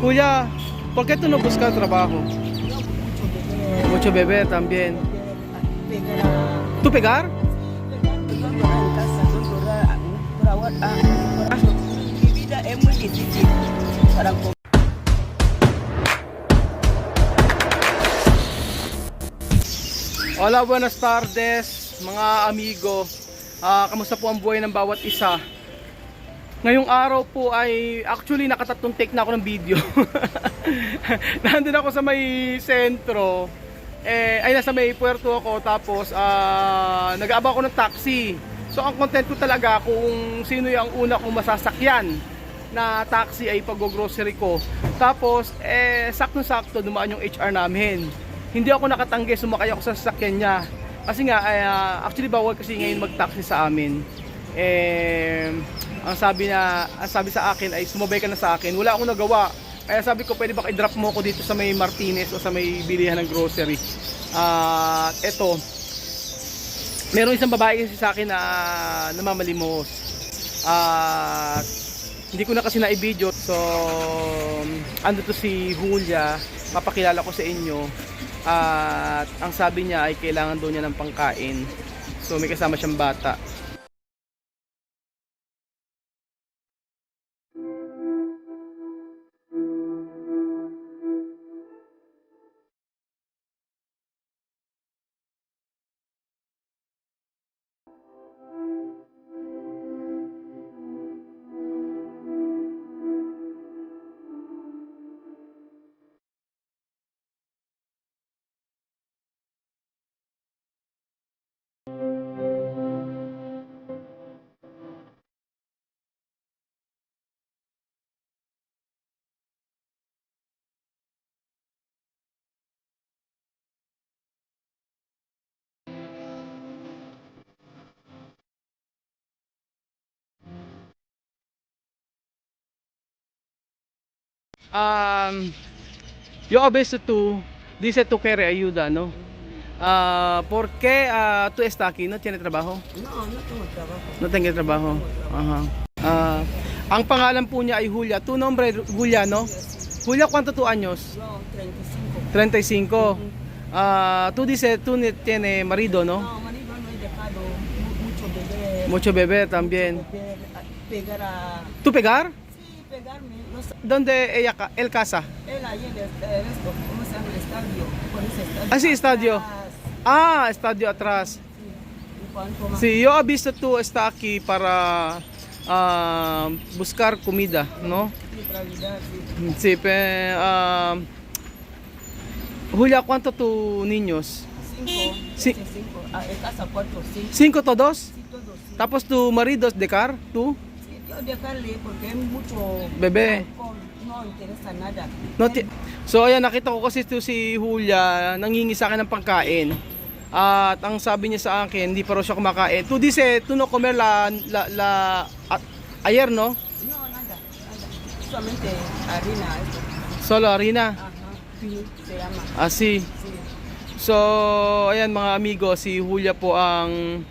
Julia, ¿por qué tú no buscas trabajo? Mucho bebé también. ¿Tú pegar? Mi vida es muy difícil para Hola, buenas tardes mga amigo. Kamusta po ang buhay ng bawat isa? Ngayong araw po ay actually nakatatlong take na ako ng video. Nandun ako sa may sentro. Ay nasa may puerto ako, tapos nag-aabang ako ng taxi. So ang content ko talaga kung sino yung una kong masasakyan na taxi ay pag-grocery ko. Tapos saktong-sakto dumaan yung HR namin. Hindi ako nakatanggi, sumakay ako sa sasakyan niya. Kasi nga actually bawal kasi ngayon mag-taxi sa amin. Ang sabi sa akin ay sumabay ka na sa akin. Wala akong nagawa. Kaya sabi ko, pwede ba i-drop mo ako dito sa may Martinez o sa may bilihan ng grocery. Eto, meron isang babae kasi sa akin na namamalimos. Hindi ko na kasi na-i-video. So, ando to si Julia. Papakilala ko sa inyo. At ang sabi niya ay kailangan daw niya ng pangkain. So, may kasama siyang bata. Yo ho visto tú, dice tú que ayuda, ¿no? ¿Por qué tú estás aquí? ¿No tiene trabajo? No, no tengo trabajo. No tengo trabajo. Ajá. Ang pangalan po niya ay Julia. Tu nombre Julia, no? Julia, ¿cuánto tu años? Yo 35. 35. Tú dice tú tiene marido, ¿no? No, marido no he dejado mucho bebé. Mucho bebé también. Pegar a... ¿Tú pegar? Sí, pegarme. No sé. ¿Dónde él casa? Él ahí en el resto, ¿cómo se llama? Estadio. Por ese estadio. Ah, sí, estadio. Atrás. Estadio atrás. Sí. En cuanto más- Sí, yo he visto tú está aquí para buscar comida, ¿no? Sí, realidad, sí. Sí, Julia, ¿cuánto tus niños? 5. Sí. Sí. 5. En casa 4, sí. 5 todos? Sí, todos, sí. Tapos tu marido de car, tú? Sí, yo dejarle porque es mucho... Bebé. alcohol, no interesa nada. No, so ayan, nakita ko kasi ito si Julia, nangingi sa akin ng pangkain. At ang sabi niya sa akin, hindi pa raw siya kumakain. Tu dice, tu no comer ayer, no? No, nada. Solamente harina. Eso. Solo harina. Ajá. Sí, se llama. Asi. Sí. So, ayan mga amigo, si Julia po ang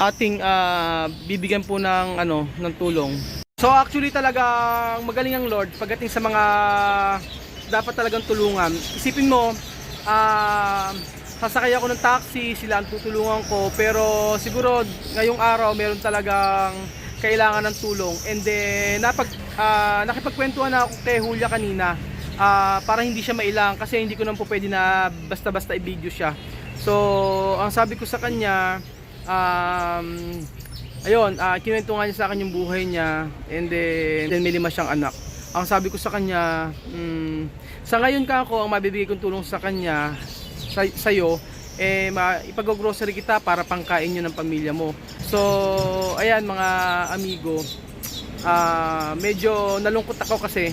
ating bibigyan po ng ng tulong. So actually talagang magaling ang Lord pagdating sa mga dapat talagang tulungan. Isipin mo, sasakay ako ng taxi, sila ang tutulungan ko, pero siguro ngayong araw meron talagang kailangan ng tulong. And then nakipagkwentuhan na ako kay Julia kanina. Para hindi siya mailang kasi hindi ko naman po pwede na basta-basta i-video siya. So, ang sabi ko sa kanya, ayun, kinuwentuhan niya sa akin yung buhay niya, and then may 5 siyang anak. Ang sabi ko sa kanya, sa ngayon ka ako, ang mabibigay kong tulong sa kanya, sa'yo, ipag-grocery kita para pangkain nyo ng pamilya mo. So, ayan mga amigo, medyo nalungkot ako kasi,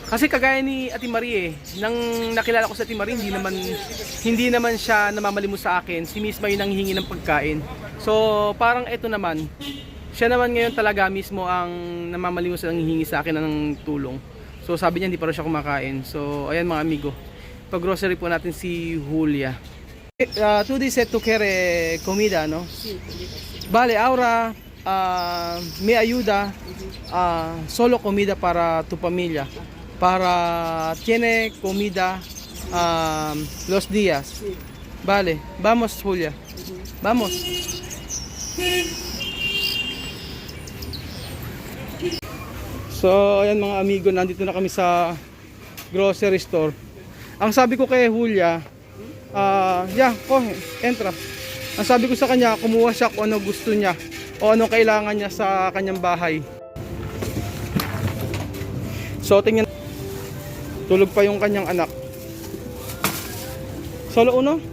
kasi kagaya ni Ate Marie nang nakilala ko sa Ate Marie, hindi naman siya namamalimos sa akin. Si mismo yung nanghihingi ng pagkain. So parang ito naman, siya naman ngayon talaga mismo ang namamalimos sa nanghihingi sa akin ng tulong. So sabi niya hindi pa rin siya kumakain. So ayan mga amigo, pag-grocery po natin si Julia. Tú dices tú quieres comida, ¿no? Sí, comida, sí. Vale, ahora me ayuda, solo comida para tu familia, para tiene comida los días. Vale, vamos Julia, vamos. So, ayan mga amigo, nandito na kami sa grocery store. Ang sabi ko kay Julia, entra. Ang sabi ko sa kanya, kumuha siya kung ano gusto niya o ano kailangan niya sa kanyang bahay. So, tingnan. Tulog pa yung kanyang anak. Solo uno?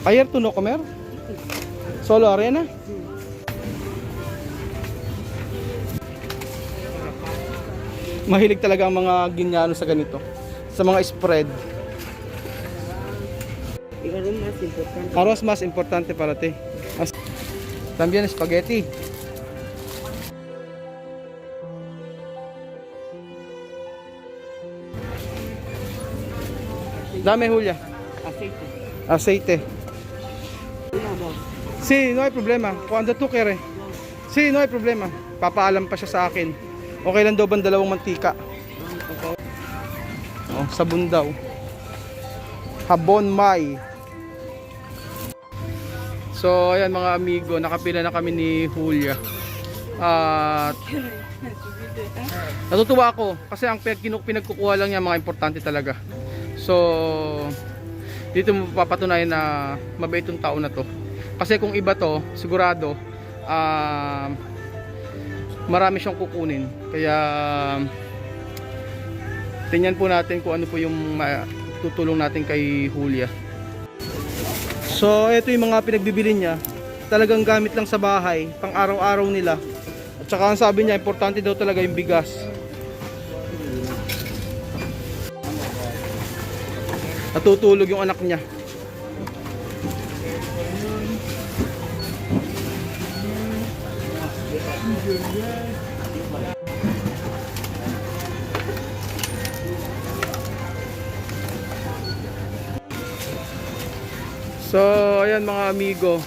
Ayer tu no comer? Solo arena? Mahilig talaga ang mga Ginyano sa ganito, sa mga spread. Arroz mas importante para ti. También spaghetti. Dame Julia. Aceite. Aceite. Sí, no hay problema. Cuando tú quieres. Sí, no hay problema. Papaalam pa siya sa akin. Okay lang daw bang dalawang mantika? Oh, sabon daw. Habon May. So, ayan mga amigo, nakapila na kami ni Julia. At natutuwa ako kasi ang pinagkukuha lang niya mga importante talaga. So, dito mo papatunayan na mabait yung tao na to. Kasi kung iba to, sigurado marami siyang kukunin. Kaya tingnan po natin kung ano po yung tutulong natin kay Julia. So ito yung mga pinagbibili niya. Talagang gamit lang sa bahay, pang araw-araw nila. At saka ang sabi niya, importante daw talaga yung bigas. Natutulog yung anak niya. So, ayan mga amigo.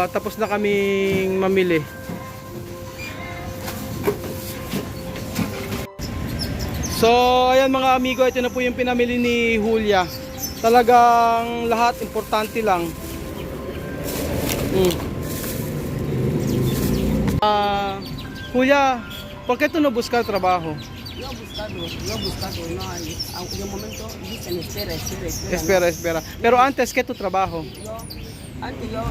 Tapos na kaming mamili. So, ayan mga amigo, ito na po yung pinamili ni Julia. Talagang lahat importante lang. Julia, ¿por qué tú no buscas trabajo? Yo he buscado, no hay. De momento dicen espera. Espera. Pero antes, ¿qué tu trabajo? Antes yo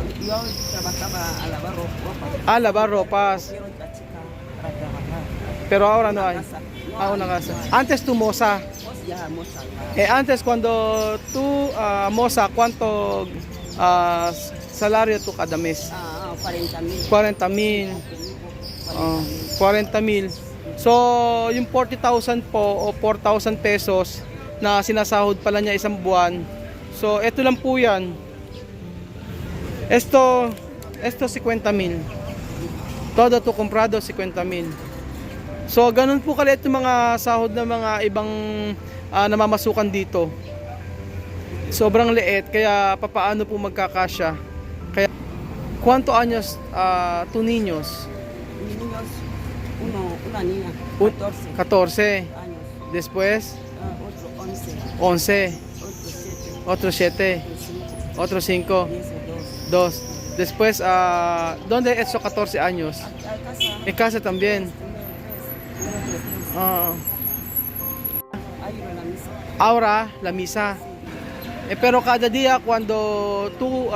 trabajaba a lavar ropa. Lavar ropas. Quiero esta chica para trabajar. Pero ahora no Una hay. casa. Una casa. Antes tu moza. Ya, moza. Antes cuando tú moza, ¿cuánto salario tu cada mes? 40,000. 40,000. 40,000. So, yung 40,000 po o 4,000 pesos na sinasahod pala niya isang buwan. So, ito lang po yan. Esto 50,000. Todo to comprado 50,000. So, ganun po kaliit yung mga sahod ng mga ibang namamasukan dito. Sobrang liit, kaya papaano po magkakasya. Kaya, ¿cuánto años tu niños? Una niña, 14 14. años. Después, Otro 11. 11. Otro 7. Otro 5. 2. 2. Después, ¿dónde es esos 14 años? Casa. En casa también. Ayuda a la misa. Ahora, la misa. Pero cada día cuando tú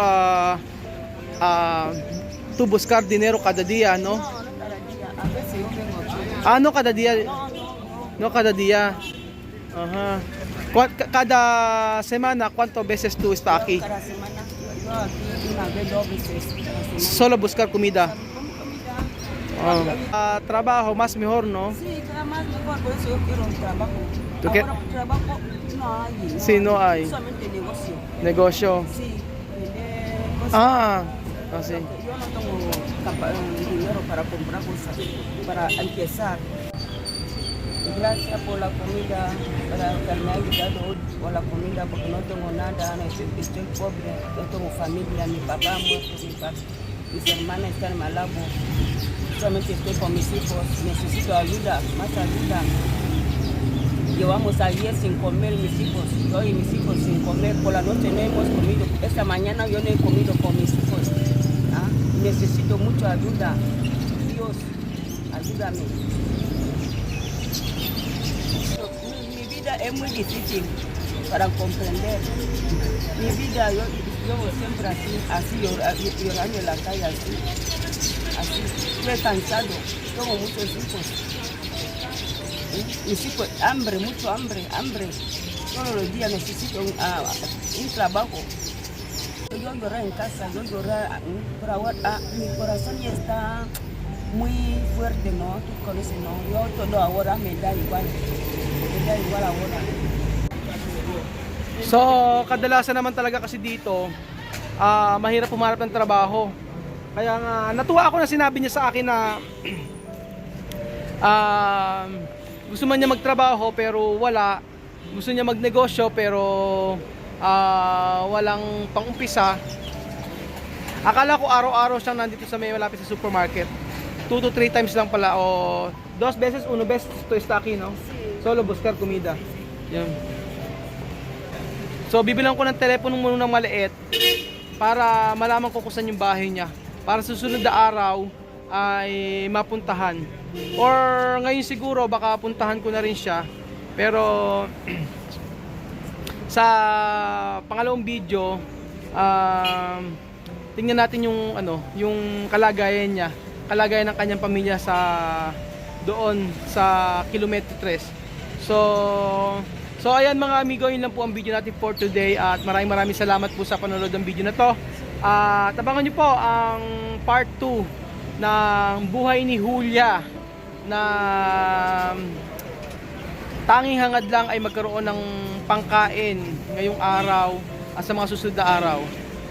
buscar dinero cada día, ¿no? No, no cada día. A veces yo vengo aquí. No cada día. No. No cada día. Ajá. Cada semana, ¿cuántas veces tú estás aquí? Cada semana yo aquí una vez, 2 veces a la semana. Solo buscar comida. Como comida. Trabajo más mejor, ¿no? Sí, cada más mejor, por eso yo quiero un trabajo. ¿Tú qué? Ahora trabajo no hay. Sí, no hay. Solamente negocio. Negocio. Sí, vender cosas. Sí. Yo no tengo dinero para comprar cosas, para empezar. Gracias por la comida para que me ha ayudado hoy, por la comida, porque no tengo nada, estoy pobre, no tengo familia, mi papá ha muerto, mis hermanas están en Malabo, solamente estoy con mis hijos, necesito ayuda, más ayuda. Llevamos ayer sin comer mis hijos, yo y mis hijos sin comer, por la noche no hemos comido, esta mañana yo no he comido con mis hijos. ¿Ah? Necesito mucha ayuda, Dios, ayúdame. Mi vida es muy difícil para comprender. Mi vida, yo siempre así llorando en la calle, así. Estoy cansado, tengo muchos hijos. Mis hijos, hambre, mucho hambre. Todos los días necesito un trabajo. Yo lloré en casa, pero ahora mi corazón ya está muy fuerte, ¿no? Tú conoces, ¿no? Yo todo ahora me da igual ahora. So, kadalasan naman talaga kasi dito, mahirap pumarap ng trabaho. Kaya nga, natuwa ako na sinabi niya sa akin na gusto man niya magtrabaho pero wala. Gusto niya magnegosyo pero walang pang-umpisa. Akala ko araw-araw siyang nandito sa may malapit sa supermarket. 2 to 3 times lang pala o 2 beses, 1 beses to está aquí, no? Solo buscar comida. Yan. So bibilang ko ng telepono muna ng maliit para malaman ko kung saan yung bahay niya. Para sa susunod na araw ay mapuntahan. Or ngayon siguro baka puntahan ko na rin siya. Pero sa pangalawang video, tingnan natin yung kalagayan niya, kalagayan ng kanyang pamilya sa doon sa kilometro 3. So ayan mga amigo, yun lang po ang video natin for today at maraming salamat po sa panonood ng video na to. Tabangan niyo po ang part 2 ng buhay ni Julia na tanging hangad lang ay magkaroon ng pangkain ngayong araw at sa mga susunod na araw.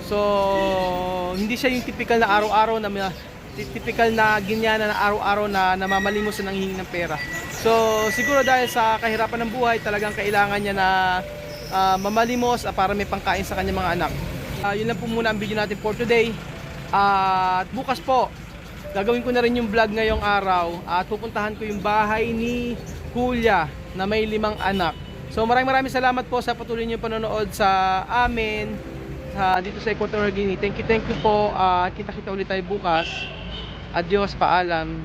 So hindi siya yung typical na araw-araw na typical na ginyana na araw-araw na namamalimos na nanghihingi ng pera. So siguro dahil sa kahirapan ng buhay, talagang kailangan niya na mamalimos para may pangkain sa kanyang mga anak. Yun lang po muna ang video natin for today. At bukas po, gagawin ko na rin yung vlog ngayong araw at pupuntahan ko yung bahay ni Julia na may 5 anak. So maraming salamat po sa patuloy niyong panonood sa amin dito sa Equatorial Guinea. Thank you po. Kita-kita ulit tayo bukas. Adios, paalam.